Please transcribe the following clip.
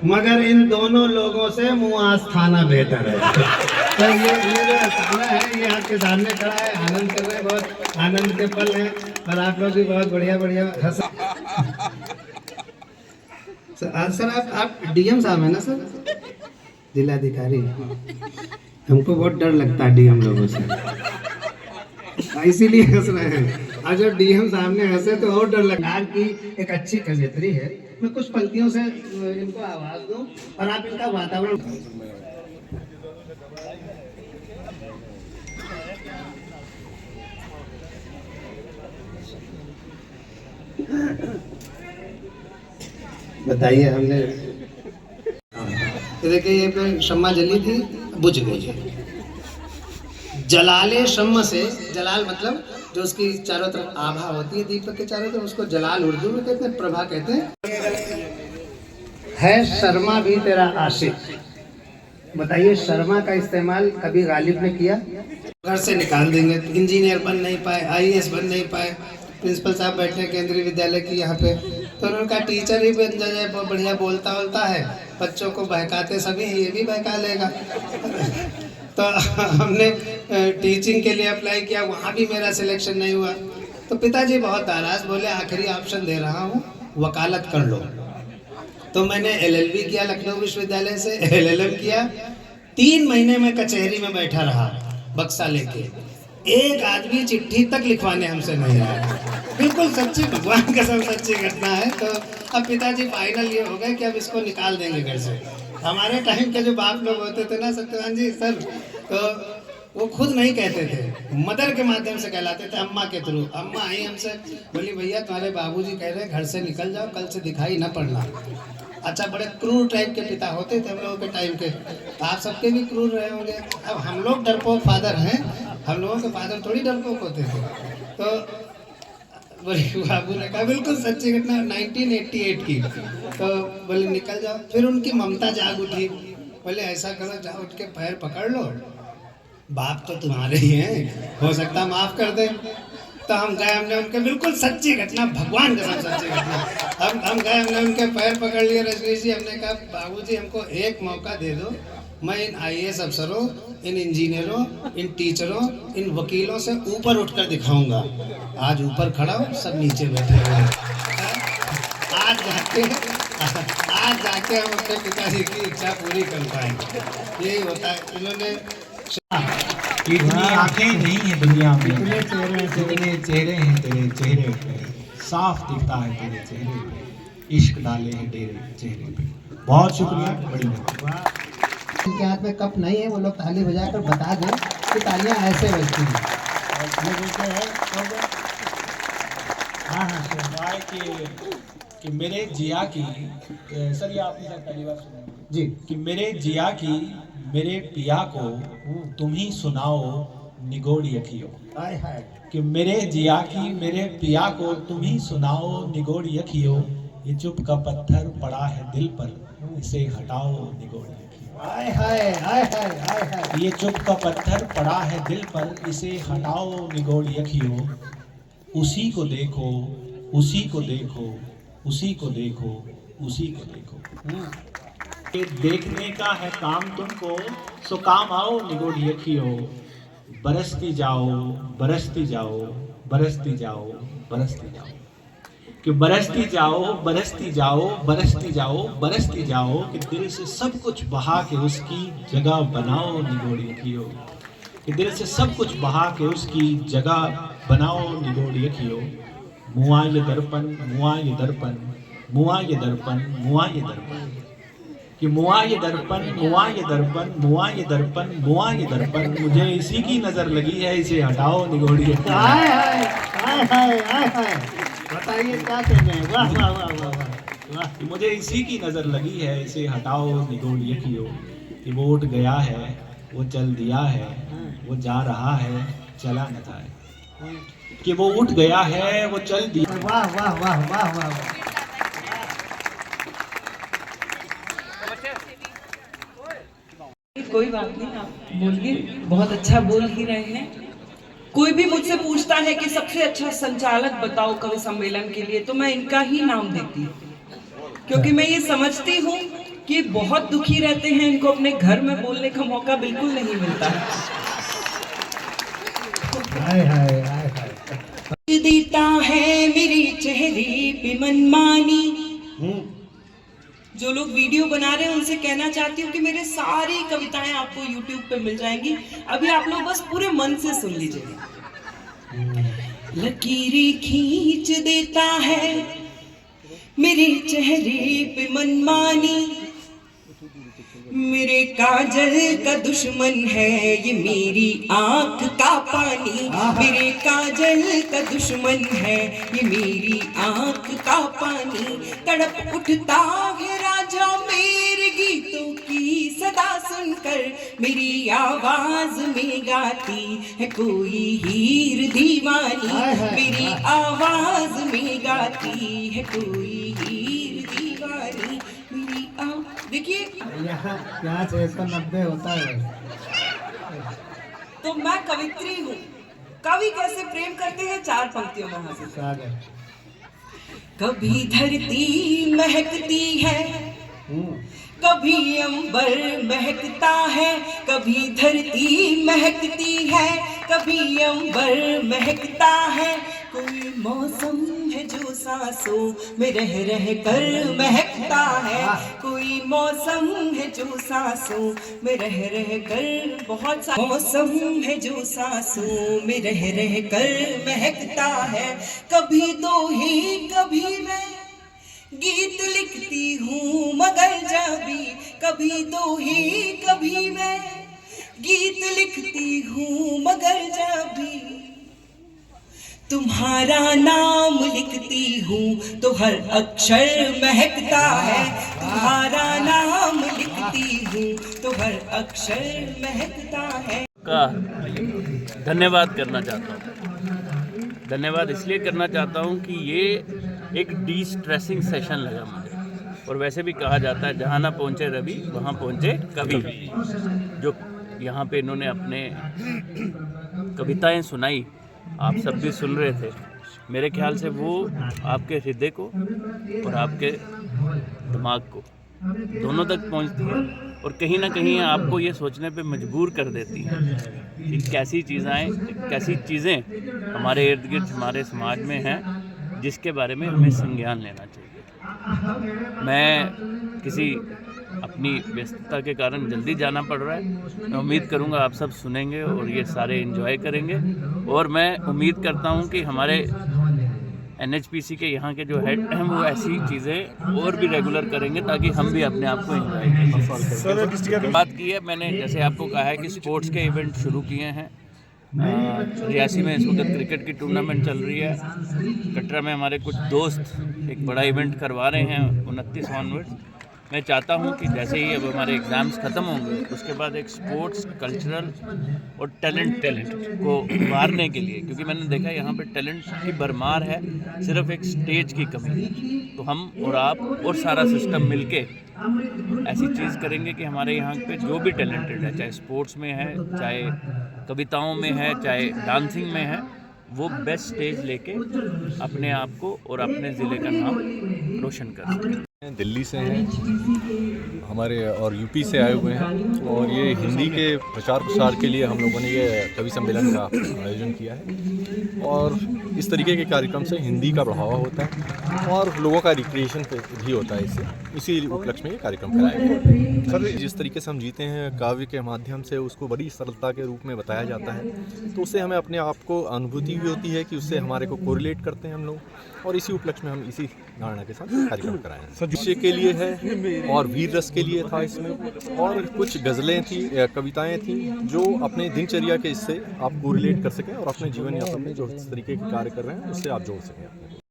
मगर इन दोनों लोगों से मुआज खाना बेहतर है। तो ये जो खाना है ये आपके सामने खड़ा है, आनंद कर रहे हैं, बहुत आनंद के पल हैं और आप लोग भी बहुत बढ़िया बढ़िया हंस। सर आप डीएम साहब है ना सर, जिलाधिकारी? हमको बहुत डर लगता है डीएम लोगों से, इसीलिए हंस रहे हैं। और जब डीएम सामने हंसे तो और डर लगता है। की एक अच्छी कवियत्री है, मैं कुछ पंक्तियों से इनको आवाज दूं और आप इनका वातावरण। बताइए हमने देखिए ये पे शम्मा जली थी, बुझ गई है। जलाले शम्म से, जलाल मतलब जो उसकी चारों तरफ आभा होती है दीपक के चारों तरफ, उसको जलाल उर्दू में कहते हैं, प्रभा कहते हैं। है शर्मा भी तेरा आशिक। बताइए शर्मा का इस्तेमाल कभी गालिब ने किया? घर से निकाल देंगे, इंजीनियर बन नहीं पाए, आईएएस बन नहीं पाए, प्रिंसिपल साहब बैठे केंद्रीय विद्यालय की यहाँ पे, तो उनका टीचर ही बन जाए, बहुत बढ़िया बोलता है, बच्चों को बहकाते सभी, ये भी बहका लेगा। तो हमने टीचिंग के लिए अप्लाई किया, वहाँ भी मेरा सिलेक्शन नहीं हुआ। तो पिताजी बहुत नाराज, बोले आखिरी ऑप्शन दे रहा हूँ, वकालत कर लो। तो मैंने एलएलबी किया लखनऊ विश्वविद्यालय से, एलएलएम किया। 3 महीने में कचहरी में बैठा रहा बक्सा लेके, एक आदमी चिट्ठी तक लिखवाने हमसे नहीं आया। बिल्कुल सच्ची, भगवान कसम सच्ची घटना है। तो अब पिताजी फाइनल ये हो गए कि अब इसको निकाल देंगे घर से। हमारे टाइम के जो बाप लोग होते थे ना सत्यवान जी सर, तो वो खुद नहीं कहते थे, मदर के माध्यम से कहलाते थे, अम्मा के थ्रू। अम्मा आई हमसे, बोली भैया तुम्हारे बाबूजी कह रहे हैं घर से निकल जाओ, कल से दिखाई ना पड़ना। अच्छा, बड़े क्रूर टाइप के पिता होते थे हम लोगों के टाइम के, आप सबके भी क्रूर रहे होंगे। अब हम लोग डरपोक फादर हैं, हम लोगों के फादर थोड़ी डरपोक होते थे। तो बोले बाबू ने कहा, बिल्कुल सच्ची घटना 1988 की। तो बोले निकल जाओ। फिर उनकी ममता जाग उठी, बोले ऐसा करो जाओ उठ के पैर पकड़ लो, बाप तो तुम्हारे ही हैं, हो सकता माफ कर दे। तो हम गए, हमने उनके, बिल्कुल सच्ची घटना, भगवान का सच्ची घटना, हम गए, हमने उनके पैर पकड़ लिए रजनीश जी। हमने कहा बाबूजी हमको एक मौका दे दो, मैं इन आईएएस अफसरों, इन इंजीनियरों, इन टीचरों, इन वकीलों से ऊपर उठकर दिखाऊंगा। आज ऊपर खड़ा हूँ, सब नीचे बैठे हुए हैं। आज जाके हम अपने पिताजी की इच्छा पूरी कर पाएंगे। यही होता है। इन्होंने इतनी आंखें नहीं है दुनिया में, इतने चेहरे हैं तेरे चेहरे पे, साफ दिखता है तेरे चेहरे पे, इश्क डाले हैं तेरे चेहरे पे। बहुत शुक्रिया, बड़ी मेहरबानी। इनके हाथ में कप नहीं है, वो लोग ताली बजाकर बता दें कि तालियां ऐसे बजती हैं। हाँ कि मेरे जिया की, सर ये आपने शायद पहली बार सुना जी, कि मेरे जिया की मेरे पिया को तुम ही सुनाओ निगोड़ी अखियों। हाय हाय, कि मेरे जिया की मेरे पिया को तुम ही सुनाओ निगोड़ी अखियों, ये चुप का पत्थर पड़ा है दिल पर, इसे हटाओ निगोड़ी अखियों। हाय हाय हाय हाय हाय हाय। ये चुप का पत्थर पड़ा है दिल पर, इसे हटाओ निगोड़ी अखियों। उसी को देखो, उसी को देखो, उसी को देखो, उसी को देखो। ये देखने का है काम तुमको, सो काम आओ निगोड़ी अखियों। बरसती जाओ, बरसती जाओ, बरसती जाओ, बरसती जाओ। कि बरसती जाओ, बरसती जाओ, बरसती जाओ, बरसती जाओ, कि दिल से सब कुछ बहा के उसकी जगह बनाओ निगोड़ी अखियों। कि दिल से सब कुछ बहा के उसकी जगह बनाओ निगोड़ी अखियों। मुआ ये दर्पण, मुआ ये दर्पण, मुआ ये दर्पण, मुआ ये दर्पण। कि मुआ ये दर्पण, मुआ ये दर्पण, मुआ ये दर्पण, मुआ ये दर्पण, मुझे इसी की नजर लगी है, इसे हटाओ निगोड़ी अखियों। हाय हाय हाय हाय हाय हाय। बताइए क्या कहते हैं, वाह वाह वाह वाह वाह वाह। कि मुझे इसी की नजर लगी है, इसे हटाओ निगोड़ी अखियों। कि वो उठ गया है, वो चल दिया है, वो जा रहा है, चला न जाए। कि वो उठ गया है, वो चल दिया। वाह वाह वाह वाह वाह। कोई बात नहीं, आप बोलिए, बहुत अच्छा बोल ही रहे हैं। कोई भी मुझसे पूछता है कि सबसे अच्छा संचालक बताओ कवि सम्मेलन के लिए, तो मैं इनका ही नाम देती हूँ, क्योंकि मैं ये समझती हूँ कि बहुत दुखी रहते हैं, इनको अपने घर में बोलने का मौका बिल्कुल नहीं मिलता है। हाय हाय हाय हाय। देता है मेरे चेहरे पे मनमानी। जो लोग वीडियो बना रहे हैं उनसे कहना चाहती हूँ कि मेरे सारी कविताएं आपको YouTube पे मिल जाएंगी, अभी आप लोग बस पूरे मन से सुन लीजिए। लकीरें खींच देता है मेरे चेहरे पे मनमानी, मेरे काजल का दुश्मन है ये मेरी आंख का पानी, मेरे काजल का दुश्मन है ये मेरी आंख का पानी। तड़प उठता है राजा मेरे गीतों की सदा सुनकर, मेरी आवाज में गाती है कोई हीर दीवानी, मेरी आवाज में गाती है कोई हीर दीवानी। मेरी देखिए यहाँ 690 होता है। तो मैं कवित्री हूँ। कवि कैसे प्रेम करते हैं, 4 पंक्तियों में हाजिर। कभी धरती महकती है, कभी अंबर महकता है, कभी धरती महकती है, कभी अंबर महकता है। कोई मौसम है जो सांसों में रह रह कर महकता है, कोई मौसम है जो सांसों में रह रह कर, बहुत सा मौसम है जो सांसों में रह रह कर महकता है। कभी तो ही कभी मैं गीत लिखती हूँ मगर जबी, कभी तो ही कभी मैं गीत लिखती हूँ मगर जबी, तुम्हारा नाम लिखती हूँ तो हर अक्षर महकता है, तुम्हारा नाम लिखती हूँ तो हर अक्षर महकता है। का धन्यवाद करना चाहता हूँ। धन्यवाद इसलिए करना चाहता हूँ कि ये एक डी स्ट्रेसिंग सेशन लगा मुझे, और वैसे भी कहा जाता है जहाँ ना पहुँचे रवि वहाँ पहुँचे कवि। जो यहाँ पे इन्होंने अपने कविताएं सुनाई, आप सब भी सुन रहे थे, मेरे ख्याल से वो आपके हृदय को और आपके दिमाग को दोनों तक पहुंचती है, और कहीं ना कहीं आपको ये सोचने पे मजबूर कर देती है कि कैसी चीज़ें हमारे इर्द गिर्द हमारे समाज में हैं जिसके बारे में हमें संज्ञान लेना चाहिए। मैं किसी अपनी व्यस्तता के कारण जल्दी जाना पड़ रहा है। मैं उम्मीद करूंगा आप सब सुनेंगे और ये सारे एंजॉय करेंगे, और मैं उम्मीद करता हूं कि हमारे NHPC के यहाँ के जो हेड हैं वो ऐसी चीज़ें और भी रेगुलर करेंगे ताकि हम भी अपने आप को एंजॉय करें। बात की है मैंने, जैसे आपको कहा है कि स्पोर्ट्स के इवेंट शुरू किए हैं। रियासी में इस वक्त क्रिकेट की टूर्नामेंट चल रही है। कटरा में हमारे कुछ दोस्त एक बड़ा इवेंट करवा रहे हैं 29 ऑनवर्ड्स। मैं चाहता हूं कि जैसे ही अब हमारे एग्ज़ाम्स ख़त्म होंगे उसके बाद एक स्पोर्ट्स, कल्चरल और टैलेंट को उभारने के लिए, क्योंकि मैंने देखा यहाँ पे टैलेंट की भरमार है, सिर्फ एक स्टेज की कमी है। तो हम और आप और सारा सिस्टम मिलके ऐसी चीज़ करेंगे कि हमारे यहाँ पे जो भी टैलेंटेड है, चाहे स्पोर्ट्स में है, चाहे कविताओं में है, चाहे डांसिंग में है, वो बेस्ट स्टेज लेके अपने आप को और अपने ज़िले का नाम रोशन कर सकें। दिल्ली से हैं हमारे और यूपी से आए हुए हैं, और ये हिंदी के प्रचार प्रसार के लिए हम लोगों ने ये कवि सम्मेलन का आयोजन किया है। और इस तरीके के कार्यक्रम से हिंदी का बढ़ावा होता है और लोगों का रिक्रिएशन भी होता है। इसी उपलक्ष्य में ये कार्यक्रम कराया गया। सर, जिस तरीके से हम जीते हैं काव्य के माध्यम से, उसको बड़ी सरलता के रूप में बताया जाता है, तो उससे हमें अपने आप को अनुभूति भी होती है कि उससे हमारे को कोरिलेट करते हैं हम लोग, और इसी उपलक्ष्य में हम इसी धारणा के साथ कार्यक्रम कराएं। विषय के लिए है और वीर रस के लिए था इसमें, और कुछ गज़लें थी, कविताएं थी जो अपने दिनचर्या के इससे आप कोरिलेट कर सकें और अपने जीवन यापन में जो इस तरीके के कार्य कर रहे हैं उससे आप जोड़ सकें।